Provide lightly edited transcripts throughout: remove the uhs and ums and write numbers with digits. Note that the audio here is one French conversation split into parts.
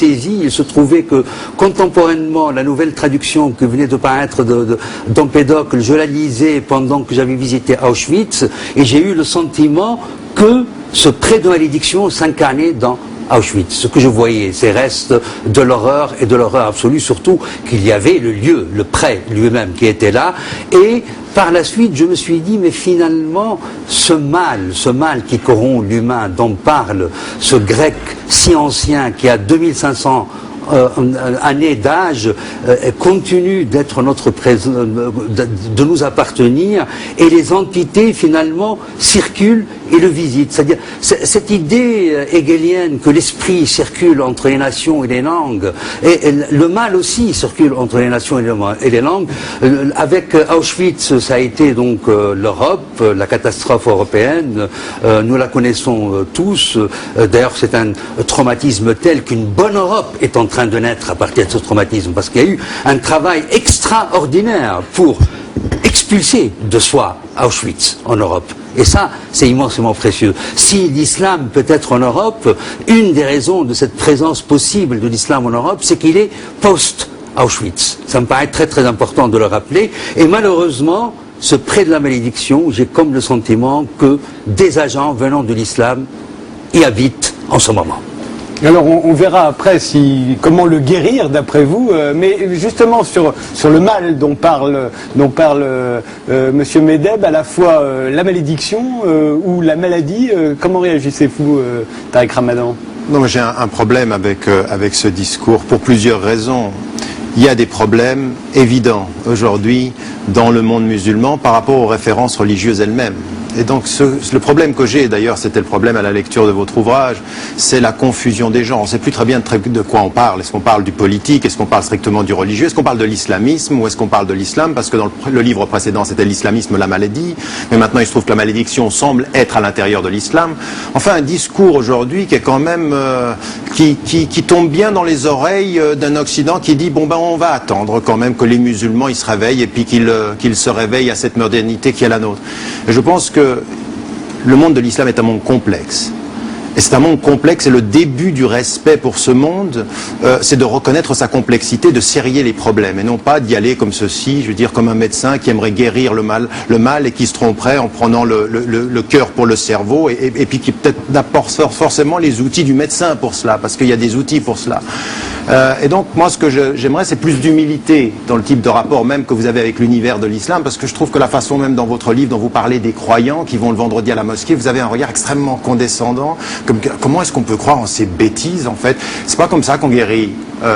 saisi. Il se trouvait que contemporainement, la nouvelle traduction qui venait de paraître d'Empédocle, je la lisais pendant que j'avais visité Auschwitz, et j'ai eu le sentiment que ce prêt de malédiction s'incarnait dans Auschwitz. Ce que je voyais, ces restes de l'horreur et de l'horreur absolue, surtout qu'il y avait le lieu, le prêt lui-même qui était là. Et par la suite, je me suis dit, mais finalement, ce mal qui corrompt l'humain, dont parle ce grec si ancien qui a 2500 années d'âge, continue d'être de nous appartenir, et les entités finalement circulent et le visitent. C'est-à-dire cette idée hegelienne que l'esprit circule entre les nations et les langues, et le mal aussi circule entre les nations et les langues. Avec Auschwitz, ça a été donc l'Europe, la catastrophe européenne. Nous la connaissons tous. D'ailleurs, c'est un traumatisme tel qu'une bonne Europe est en train de naître à partir de ce traumatisme, parce qu'il y a eu un travail extraordinaire pour expulser de soi Auschwitz en Europe. Et ça, c'est immensément précieux. Si l'islam peut être en Europe, une des raisons de cette présence possible de l'islam en Europe, c'est qu'il est post-Auschwitz. Ça me paraît très très important de le rappeler. Et malheureusement, ce prêt de la malédiction, j'ai comme le sentiment que des agents venant de l'islam y habitent en ce moment. Alors on verra après comment le guérir d'après vous, mais justement sur le mal dont parle Monsieur Medeb, à la fois la malédiction ou la maladie, comment réagissez-vous, Tariq Ramadan? Non, j'ai un problème avec ce discours pour plusieurs raisons. Il y a des problèmes évidents aujourd'hui dans le monde musulman par rapport aux références religieuses elles-mêmes. Et donc le problème que j'ai, d'ailleurs c'était le problème à la lecture de votre ouvrage, c'est la confusion des gens. On ne sait plus très bien de quoi on parle. Est-ce qu'on parle du politique? Est-ce qu'on parle strictement du religieux? Est-ce qu'on parle de l'islamisme? Ou est-ce qu'on parle de l'islam? Parce que dans le livre précédent c'était l'islamisme, la maladie. Mais maintenant il se trouve que la malédiction semble être à l'intérieur de l'islam. Enfin un discours aujourd'hui qui est quand même qui tombe bien dans les oreilles d'un Occident qui dit bon ben on va attendre quand même que les musulmans ils se réveillent et puis qu'ils se réveillent à cette modernité qui est la nôtre. Et je pense que le monde de l'islam est un monde complexe. Et c'est un monde complexe et le début du respect pour ce monde, c'est de reconnaître sa complexité, de serrer les problèmes et non pas d'y aller comme ceci, je veux dire comme un médecin qui aimerait guérir le mal et qui se tromperait en prenant le cœur pour le cerveau et puis qui peut-être n'a pas forcément les outils du médecin pour cela, parce qu'il y a des outils pour cela. Et donc moi ce que j'aimerais c'est plus d'humilité dans le type de rapport même que vous avez avec l'univers de l'islam, parce que je trouve que la façon même dans votre livre dont vous parlez des croyants qui vont le vendredi à la mosquée, vous avez un regard extrêmement condescendant. Comment est-ce qu'on peut croire en ces bêtises en fait? C'est pas comme ça qu'on guérit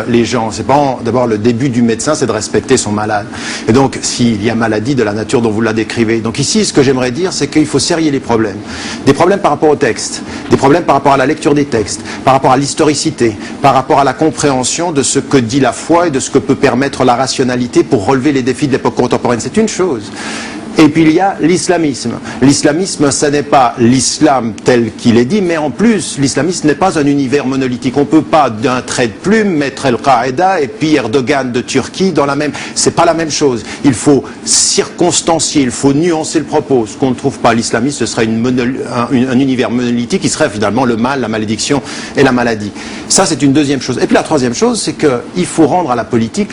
les gens. C'est pas d'abord le début du médecin, c'est de respecter son malade. Et donc s'il y a maladie de la nature dont vous la décrivez. Donc ici ce que j'aimerais dire c'est qu'il faut serrer les problèmes. Des problèmes par rapport au texte, des problèmes par rapport à la lecture des textes, par rapport à l'historicité, par rapport à la compréhension de ce que dit la foi et de ce que peut permettre la rationalité pour relever les défis de l'époque contemporaine. C'est une chose. Et puis il y a l'islamisme. L'islamisme, ce n'est pas l'islam tel qu'il est dit, mais en plus, l'islamisme n'est pas un univers monolithique. On ne peut pas d'un trait de plume mettre Al-Qaïda et puis Erdogan de Turquie dans la même... C'est pas la même chose. Il faut circonstancier, il faut nuancer le propos. Ce qu'on ne trouve pas l'islamisme, ce serait un univers monolithique qui serait finalement le mal, la malédiction et la maladie. Ça, c'est une deuxième chose. Et puis la troisième chose, c'est qu'il faut rendre à la politique,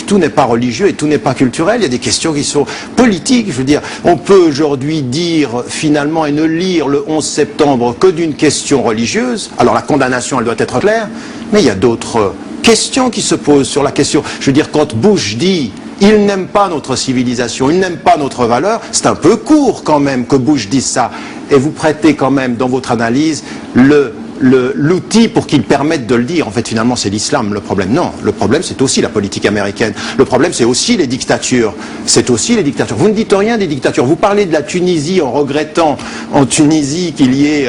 tout n'est pas religieux et tout n'est pas culturel. Il y a des questions qui sont politiques. Je veux dire, on peut aujourd'hui dire finalement et ne lire le 11 septembre que d'une question religieuse. Alors la condamnation, elle doit être claire, mais il y a d'autres questions qui se posent sur la question. Je veux dire, quand Bush dit « il n'aime pas notre civilisation, il n'aime pas notre valeur », c'est un peu court quand même que Bush dise ça. Et vous prêtez quand même dans votre analyse l'outil pour qu'il permette de le dire. En fait, finalement, c'est l'islam le problème. Non, le problème, c'est aussi la politique américaine. Le problème, c'est aussi les dictatures. C'est aussi les dictatures. Vous ne dites rien des dictatures. Vous parlez de la Tunisie en regrettant en Tunisie qu'il y ait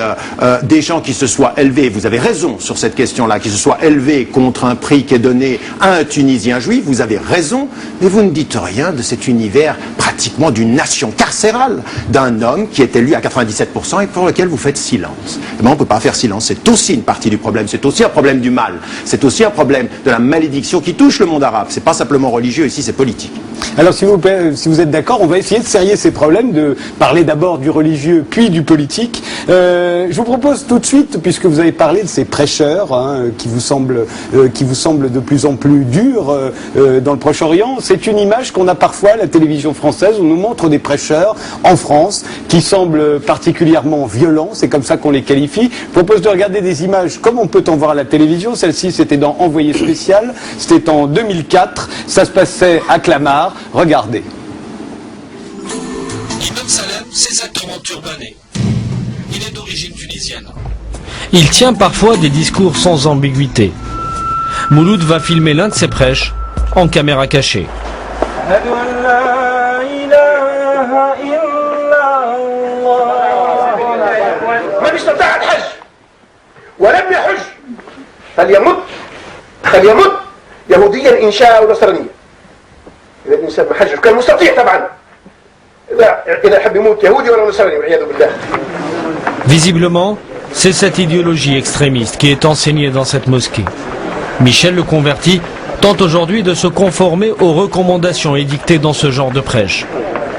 des gens qui se soient élevés. Vous avez raison sur cette question-là, qui se soient élevés contre un prix qui est donné à un Tunisien juif. Vous avez raison, mais vous ne dites rien de cet univers pratiquement d'une nation carcérale, d'un homme qui est élu à 97% et pour lequel vous faites silence. Eh bien, on ne peut pas faire silence. C'est aussi une partie du problème, c'est aussi un problème du mal, c'est aussi un problème de la malédiction qui touche le monde arabe. C'est pas simplement religieux, ici c'est politique. Alors si vous êtes d'accord, on va essayer de serrer ces problèmes, de parler d'abord du religieux puis du politique. Je vous propose tout de suite, puisque vous avez parlé de ces prêcheurs qui vous semblent de plus en plus durs dans le Proche-Orient, c'est une image qu'on a parfois à la télévision française. On nous montre des prêcheurs en France qui semblent particulièrement violents, c'est comme ça qu'on les qualifie. Je vous propose de regarder des images comme on peut en voir à la télévision. Celle-ci, c'était dans Envoyé spécial, c'était en 2004, ça se passait à Clamart. Regardez. Imam Salem, c'est exactement turbané. Il est d'origine tunisienne. Il tient parfois des discours sans ambiguïté. Mouloud va filmer l'un de ses prêches en caméra cachée. إذا الإنسان ما حجش كان مستطيع طبعا إذا حب يموت يهودي ولا نصراني والعياذ بالله. Visiblement, c'est cette idéologie extrémiste qui est enseignée dans cette mosquée. Michel le converti tente aujourd'hui de se conformer aux recommandations édictées dans ce genre de prêche.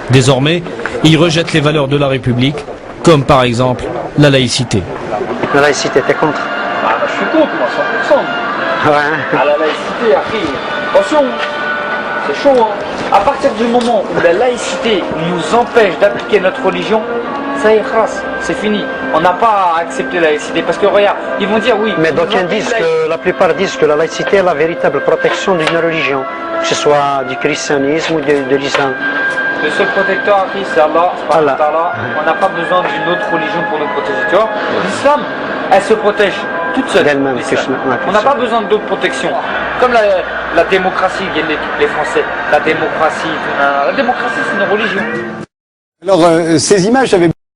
Désormais, il rejette les valeurs de la République, comme par exemple la laïcité. La laïcité, t'es contre? Je suis contre, moi, 100%. Ouais. À la laïcité, attention, c'est chaud. Hein. À partir du moment où la laïcité nous empêche d'appliquer notre religion, ça y est, c'est fini. On n'a pas à accepter la laïcité. Parce que regarde, ils vont dire oui. Mais d'aucuns disent que, la plupart disent que la laïcité est la véritable protection d'une religion, que ce soit du christianisme ou de l'islam. Le seul protecteur, c'est Allah. On n'a pas besoin d'une autre religion pour nous protéger. Tu vois, l'islam, elle se protège toute seule. On n'a pas besoin d'autres protections. Comme la démocratie, les Français. La démocratie, c'est une religion. Alors, ces images avaient